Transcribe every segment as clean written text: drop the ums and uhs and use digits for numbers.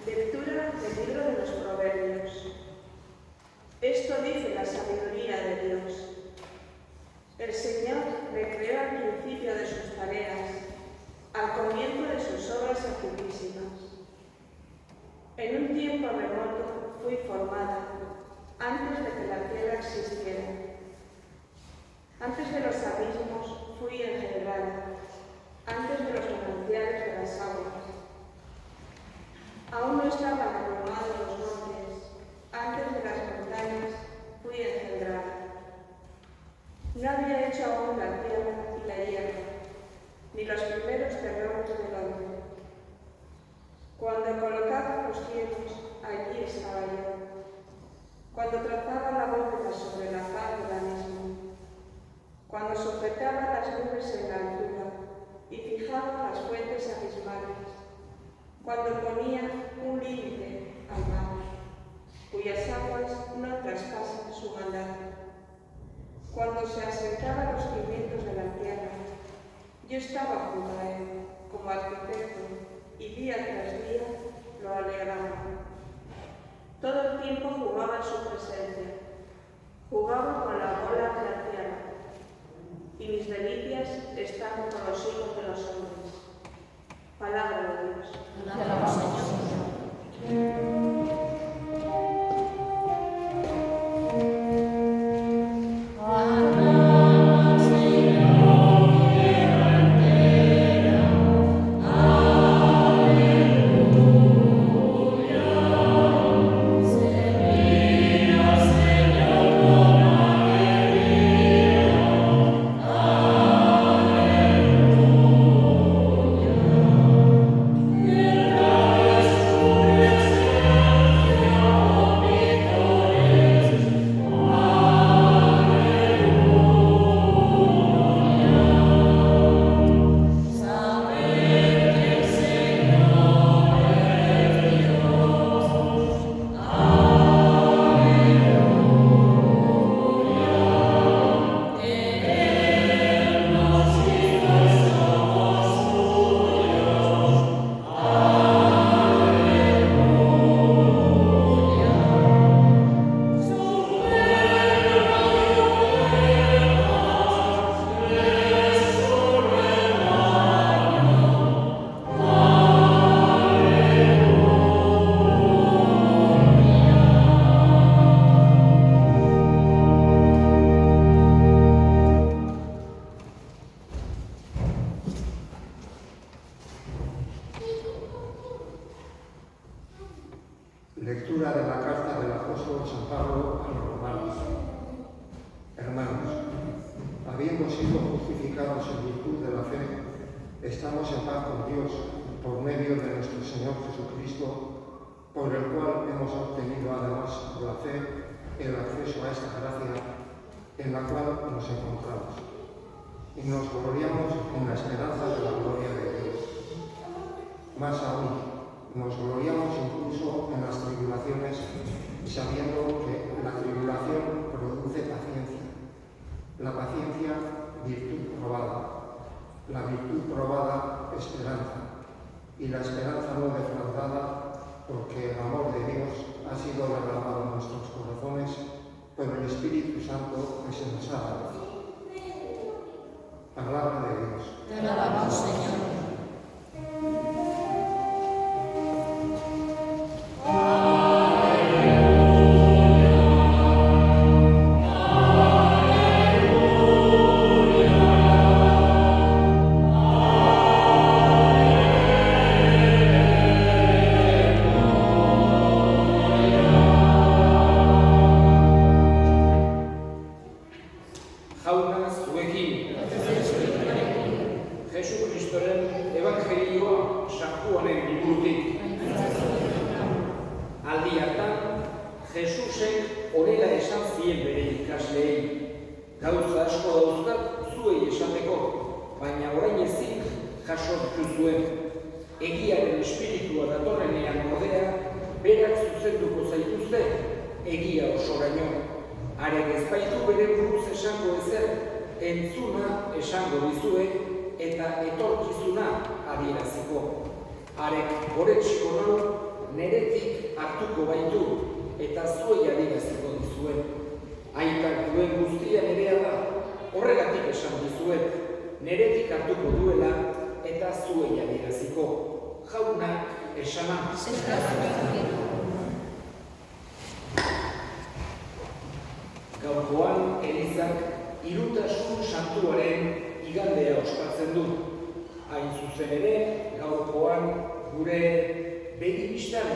Lectura del libro de los Proverbios. Esto dice la sabiduría de Dios. El Señor recreó al principio de sus tareas, al comienzo de sus obras artificiosas. En un tiempo remoto fui formada, antes de que la tierra existiera. Antes de los abismos fui engendrada, antes de los manantiales de las aguas. Aún no estaban abrumados los montes, antes de las montañas fui engendrada. No había hecho aún la tierra y la hierba, ni los primeros terrenos del hombre. Cuando colocaba los cielos, allí estaba yo. Cuando trazaba la bóveda sobre la faz del abismo. Cuando sujetaba las nubes en la altura y fijaba las fuentes abismales. Cuando ponía un límite al mar, cuyas aguas no traspasan su mandato. Cuando se asentaban los cimientos de la tierra, yo estaba junto a él, como arquitecto, y día tras día lo alegraba. Todo el tiempo jugaba en su presencia, jugaba con la bola de la tierra, y mis delicias están con los hijos de los hombres. Palabra de Dios. Alabamos, Señor. Aleluya, estamos en paz con Dios por medio de nuestro Señor Jesucristo, por el cual hemos obtenido además por la fe el acceso a esta gracia en la cual nos encontramos. Y nos gloriamos en la esperanza de la gloria de Dios. Más aún, nos gloriamos incluso en las tribulaciones, sabiendo que la tribulación produce paciencia. La paciencia, virtud probada. La virtud probada, esperanza. Y la esperanza no defraudada, porque el amor de Dios ha sido derramado en nuestros corazones por el Espíritu Santo que se nos ha dado. Palabra de Dios. Te alabamos, Señor. Egiaren espiritua datorrenean ordea, berak zuzenduko zaituzte, egia osoraino. Harek ez baitu bere buruz esango ezer, entzuna esango dizue eta etorkizuna adieraziko. Harek goretsiko nau, neretik hartuko baitu eta zuei adieraziko dizue. Aitak duen guztia nerea da, horregatik esan dizuet, neretik hartuko duela eta zuei adieraziko. Jaunak esana. Gaurkoan Elizak Hirutasun Santuaren igandea ospatzen du. Hain zuzen ere, gaurkoan gure begi bistan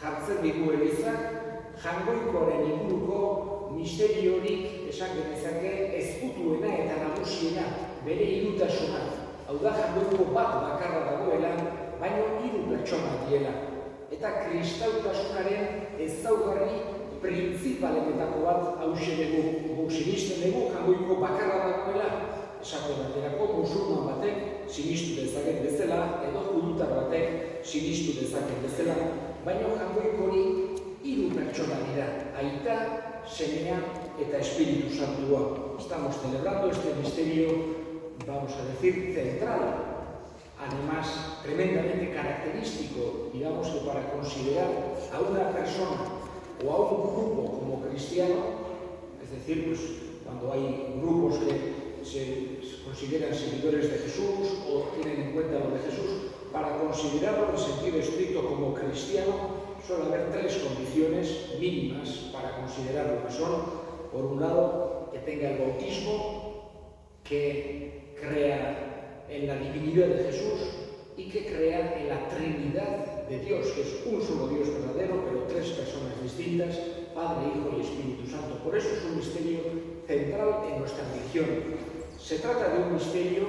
jartzen digu Elizak Jangoikoaren inguruko misteriorik esan genezake ezkutuena eta nagusiena, bere hirutasuna. Hau da, Jangoiko bat bakarra dagoela, baina hiru pertsona diela. Eta kristautasunaren ezaugarri printzipaletetako bat hauxe dugu. Guk sinisten dugu Jangoiko bakarra dagoela, esate baterako musulman batek sinistu dezaket bezala, edo judutar batek sinistu dezaket bezala, baina Jangoikori hiru pertsona dira, Aita, Semea eta Espíritu Santua. Estamos celebrando este misterio, vamos a decir, central, además tremendamente característico, digamos que para considerar a una persona o a un grupo como cristiano, es decir, pues, cuando hay grupos que se consideran seguidores de Jesús o tienen en cuenta lo de Jesús, para considerarlo en sentido estricto como cristiano, suele haber tres condiciones mínimas para considerarlo, que son, por un lado, que tenga el bautismo, que crea en la divinidad de Jesús y que crea en la Trinidad de Dios, que es un solo Dios verdadero, pero tres personas distintas, Padre, Hijo y Espíritu Santo. Por eso es un misterio central en nuestra religión. Se trata de un misterio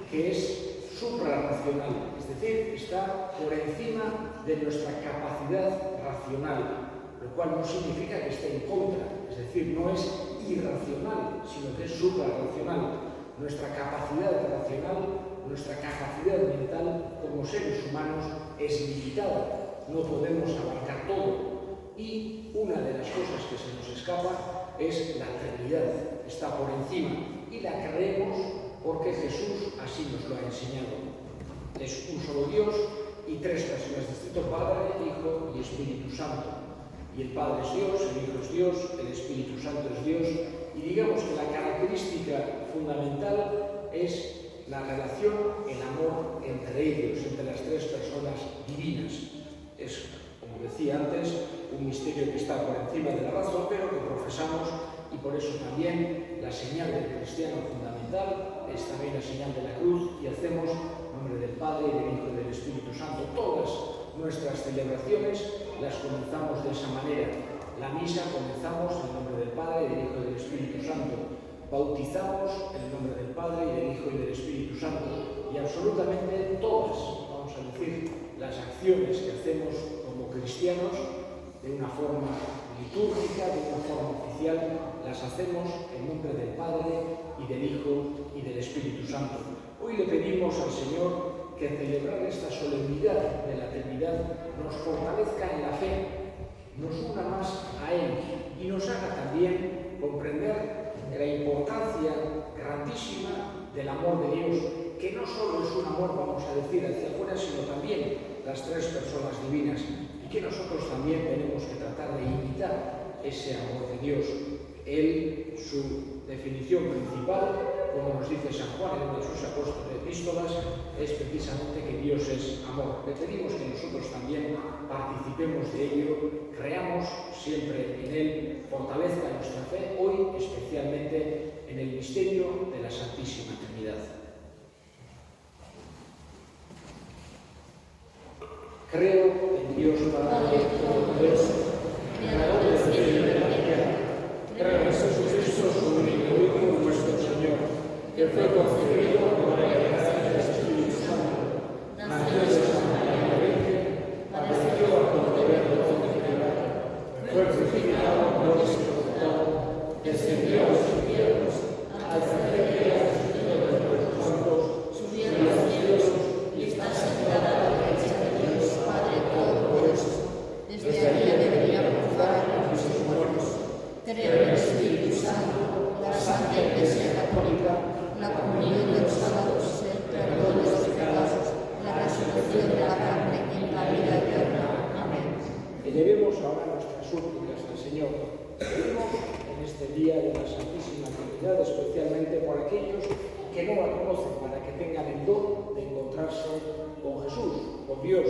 que es suprarracional, es decir, está por encima de nuestra capacidad racional, lo cual no significa que esté en contra, es decir, no es irracional, sino que es suprarracional. Nuestra capacidad racional, nuestra capacidad mental como seres humanos es limitada, no podemos abarcar todo. Y una de las cosas que se nos escapa es la Trinidad, está por encima y la creemos porque Jesús así nos lo ha enseñado. Es un solo Dios y tres personas distintas, Padre, Hijo y Espíritu Santo. Y el Padre es Dios, el Hijo es Dios, el Espíritu Santo es Dios. Y digamos que la característica fundamental es la relación, el amor entre ellos, entre las tres personas divinas. Es, como decía antes, un misterio que está por encima de la razón, pero que profesamos, y por eso también la señal del cristiano fundamental es también la señal de la cruz, y hacemos en nombre del Padre, del Hijo y del Espíritu Santo. Todas nuestras celebraciones las comenzamos de esa manera. La misa comenzamos en nombre del Padre, del Hijo y del Espíritu Santo. Bautizamos en nombre del Padre, y del Hijo y del Espíritu Santo. y absolutamente todas, vamos a decir, las acciones que hacemos como cristianos, de una forma litúrgica, de una forma oficial, las hacemos en nombre del Padre y del Hijo y del Espíritu Santo. Hoy le pedimos al Señor que celebrar esta solemnidad de la Trinidad nos fortalezca en la fe, nos una más a Él y nos haga también comprender la importancia grandísima del amor de Dios, que no solo es un amor, vamos a decir, hacia afuera, sino también las tres personas divinas, y que nosotros también tenemos que tratar de imitar ese amor de Dios. Él, su definición principal, como nos dice San Juan en una de sus epístolas, es precisamente que Dios es amor. Le pedimos que nosotros también participemos de ello, creamos siempre en Él, fortalezca nuestra fe, hoy especialmente en el misterio de la Santísima Trinidad. Creo en Dios Padre Todopoderoso, creador del cielo y de la tierra. Creo en Jesucristo, su único Hijo, nuestro Señor, que fue concebido por la gracia del Espíritu Santo, nació de Santa María Virgen, padeció bajo el poder de Poncio Pilato, fue crucificado por sepultado, descendió a los infiernos, al tercer día resucitó de los muertos, subió a los cielos y está sentado a la derecha de Dios Padre Todopoderoso. Desde allí debería juzgar a los muertos. Creo en el Espíritu Santo, la Santa Iglesia Católica, la comunión de los santos, el perdón de los pecados, la resurrección de la carne y la vida eterna. Amén. Elevemos ahora nuestras súplicas al Señor. Pedimos en este día de la Santísima Trinidad, especialmente por aquellos que no la conocen, para que tengan el don de encontrarse con Jesús, con Dios.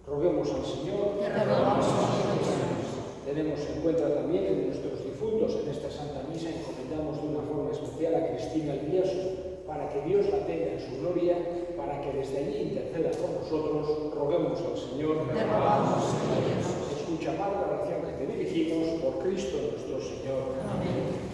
Roguemos al Señor. Te rogamos, Señor. Tenemos en cuenta también en nuestros difuntos. En esta Santa Misa encomendamos de una forma especial a Cristina Elíasu, para que Dios la tenga en su gloria, para que desde allí interceda por nosotros. Roguemos al Señor. Te rogamos, Señor. Escucha, Padre, la oración que te dirigimos por Cristo nuestro Señor. Amén.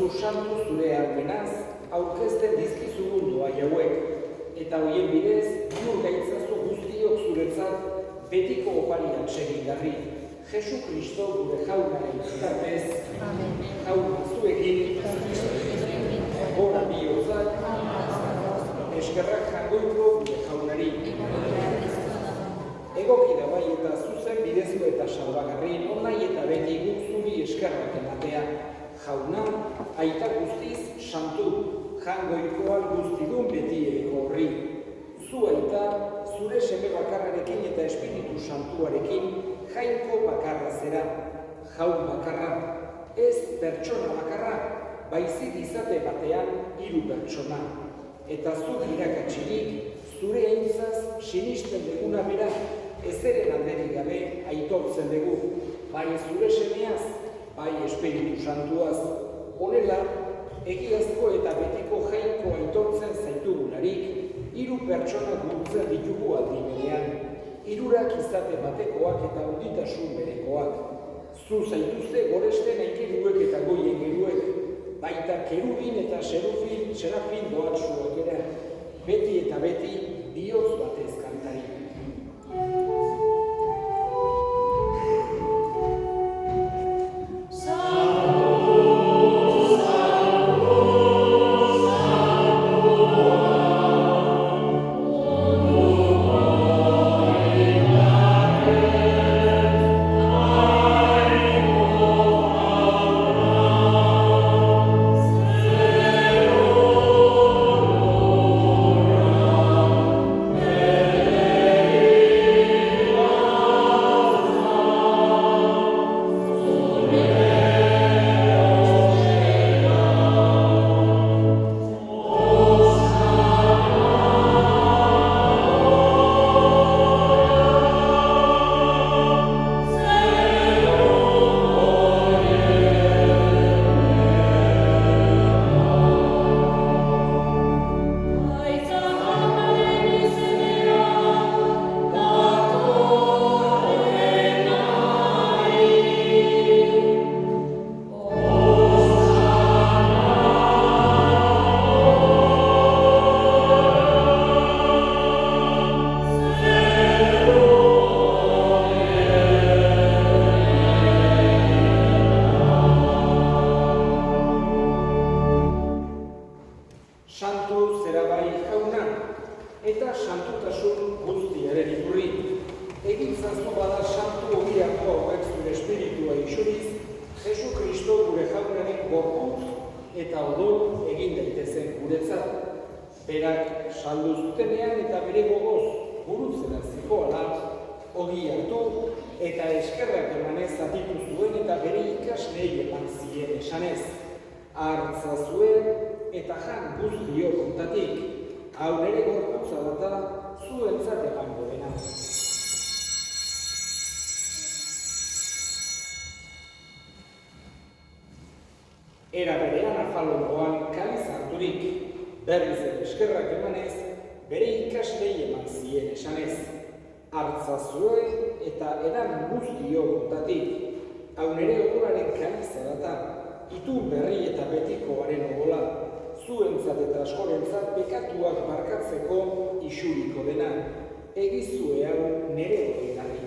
Santu zure almenaz, aurkezten dizkizugun doai hauek, eta hoien bidez, bihur gaitzazu guztiok zuretzat betiko opariak segingarri. Jesu Kristo gure jaunaren bitartez, jauna zuekin, gora bihotzak, eskerrak jangoiko gure jaunari. Egoki da bai eta zuzen bidezko eta salbagarri, non nahi eta beti guk zuri eskerrak ematea. Jauna, aita guztiak jangoikoan guztidun betiereko horri. Zu aita, zure seme bakarrarekin eta Espiritu Santuarekin jainko bakarra zera, jaun bakarra, ez pertsona bakarra, baizik izate batean 3 pertsona. Eta zuk irakatsirik, zure aintzaz sinisten deguna bera, ezeren alderik gabe aitortzen dugu, bai zure semeaz, bai Espiritu Santuaz. Honela, egiazko eta betiko jainko aitortzen zaitugularik, 3 pertsona gurtzen ditugu aldi berean, 3 izate batekoak eta handitasun berekoak. Zu zaituzte goresten aikeruek eta goien geruek, baita kerubin eta serafin doatsuak ere, beti eta beti bihotz batez kantari. Era berean afalongoan kaliz harturik, berriz eskerrak emanez, bere ikaslei eman zien esanez. Hartzazue eta edan guztio gontatik, hau nere odolaren kaliza data, itun berri eta betikoaren odola, zuentzat eta askorentzat pekatuak markatzeko isuriko dena, egizue hau nere odoigarri.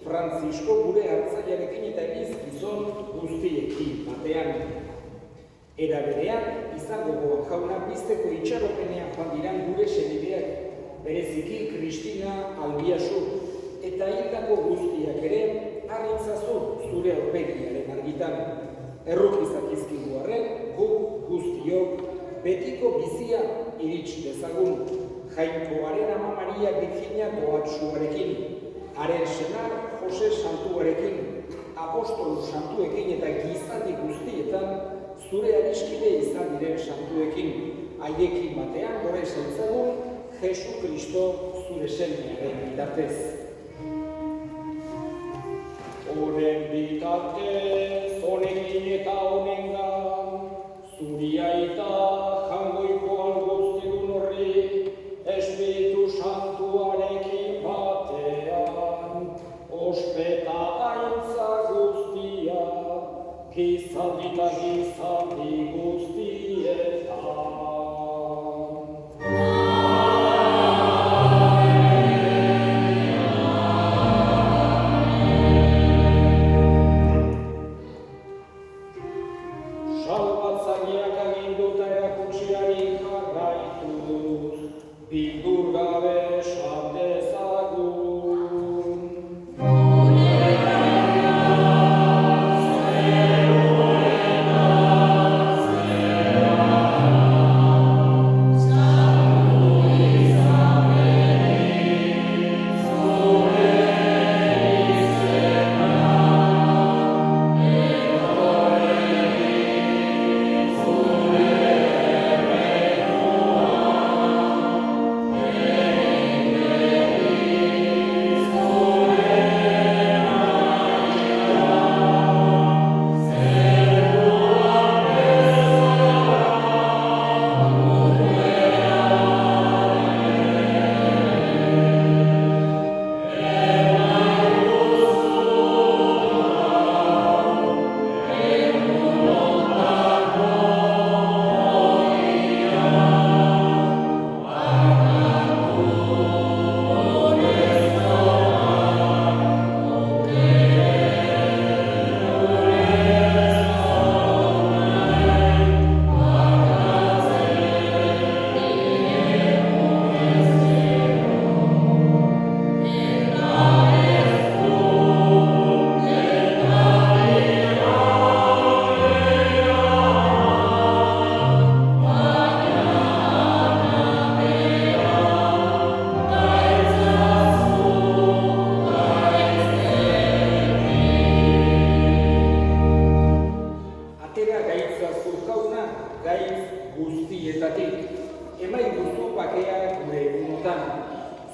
Frantzisko gure hartzaiarekin eta gizon guztiekin batean. Era berean, izango goan jauna bizteko itxaropenean joan diran gure senideak, bereziki Kristina Albiasu, eta hildako guztiak ere harritzazu zure aurpegiaren argitan. Erruki zakizkigu arren, guk guztiok betiko bizia iritsi dezagun, Jainkoaren ama Maria Birjina Doatsuarekin, haren senar Jose Santuarekin, apostolu santuekin eta gizaldi guztietan zure adiskide izan diren santuekin, haiekin batean gore zaitzagun Jesu Kristo zure semearen bitartez. Horen bitartez, honekin eta honengan, zuri aita jangoiko algoztidun horri, Espiritu Santuarekin batean, ospeta aintza guztia, gizaldi eta gizaldi guztietan. Salbatzaileak aginduta erakutsiari jarraituz, bildur gabe esan dezagun.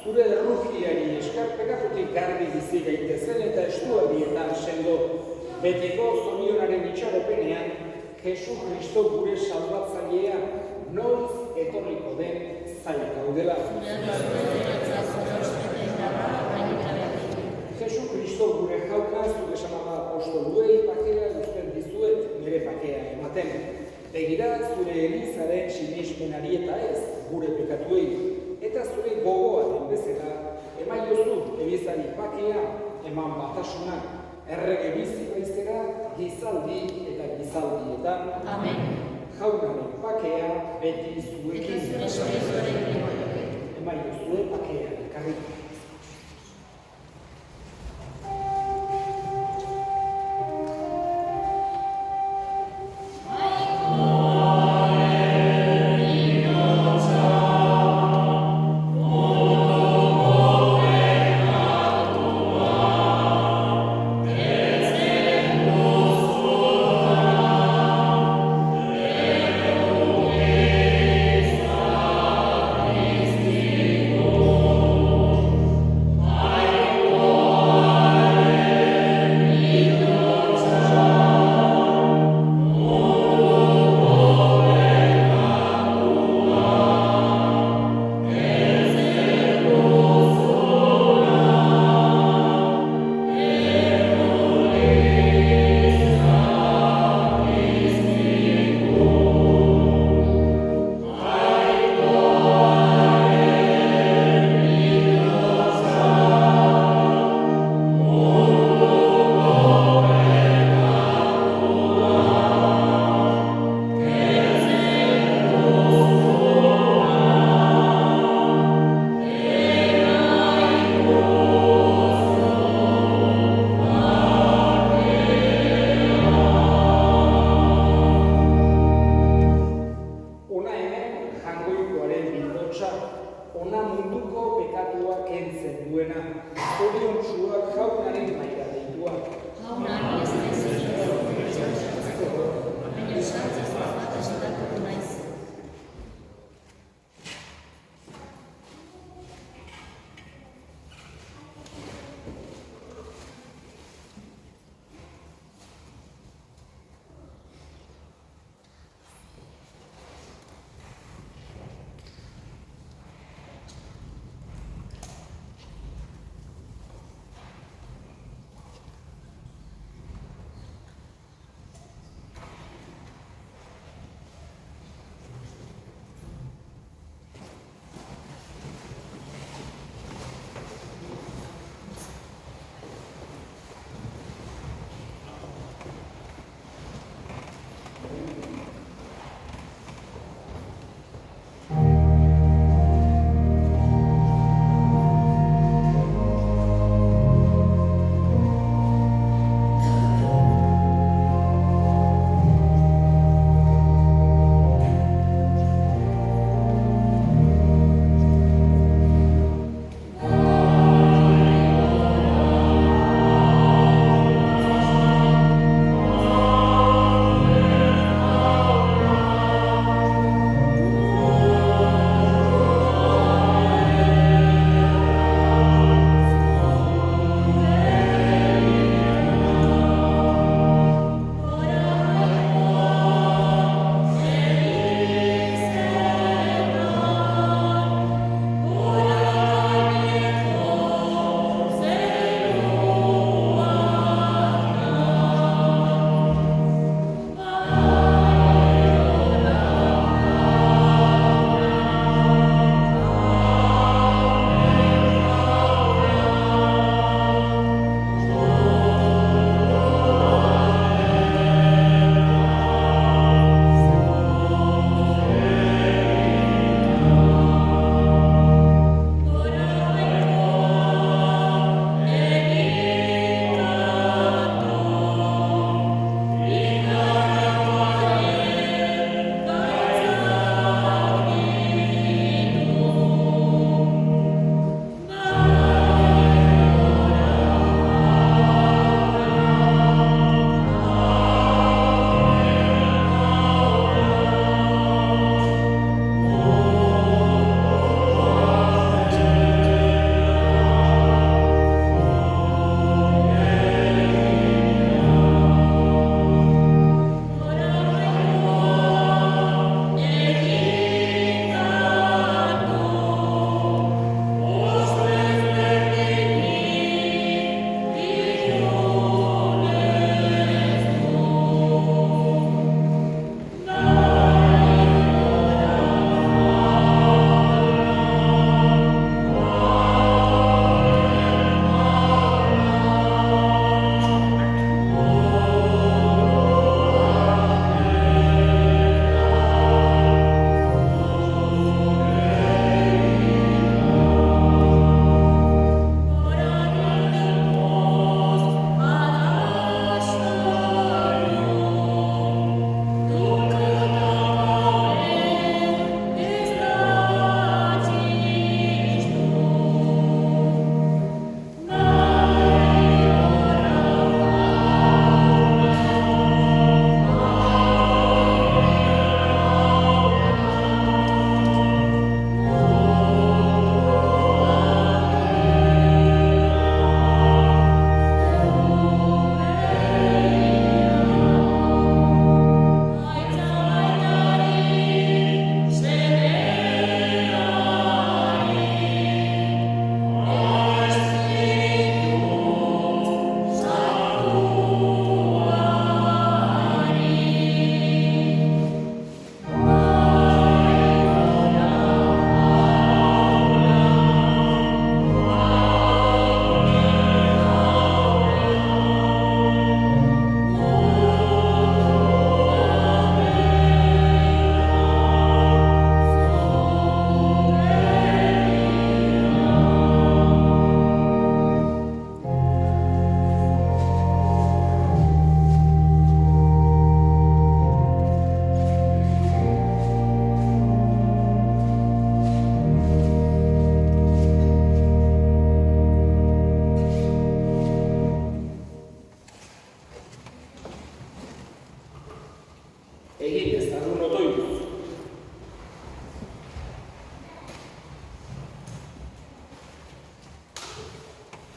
Zure errugiari eskarpekatutik garbi bizi gaitezen eta estualdietan sendo betiko zorionaren itxaropenean Jesu Kristo gure salbatzailea noiz etorriko den zain gaudela. Jesu Kristo gure jauna zure samama apostoluei pakea uzten dizuet nire pakea ematen. Begira zure Elizaren sinesmenari eta ez gure pekatuei. Eta zure gogoa den bezala, eman jozu Elizari pakea, eman batasuna, errege bizi baizera, gizaldi eta gizaldietan. Amen. Jaunaren pakea beti zuekin. Eman jozue pakea ekarri. duena, zorion zuak jaunaren maila deitua. Jaunari ez naiz egingo, baina sartzez bat esnatuko naiz.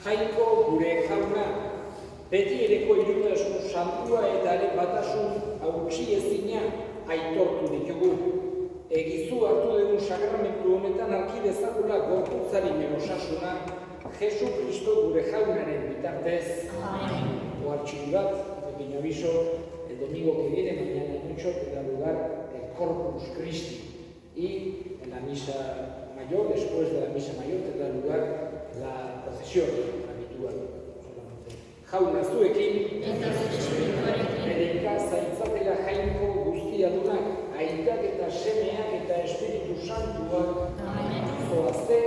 Jainko gure jauna, beti ereko irutasun santua eta ere batasun hautsi ezina aitortu ditugu. Egizu hartu dugun sakramentu honetan arki dezakula gorputzaren osasuna Jesu Kristo gure jaunaren bitartez. Oartxiri bat, pequeño aviso, el domingo que viene, mañana mucho, tendrá lugar el Corpus Christi. Y en la misa mayor, después de la misa mayor, tendrá lugar la procesión habitual. Jauna zuekin, bere zaitzatela jainko guztiadunak, aitak eta semeak eta Espiritu Santuak, zoazte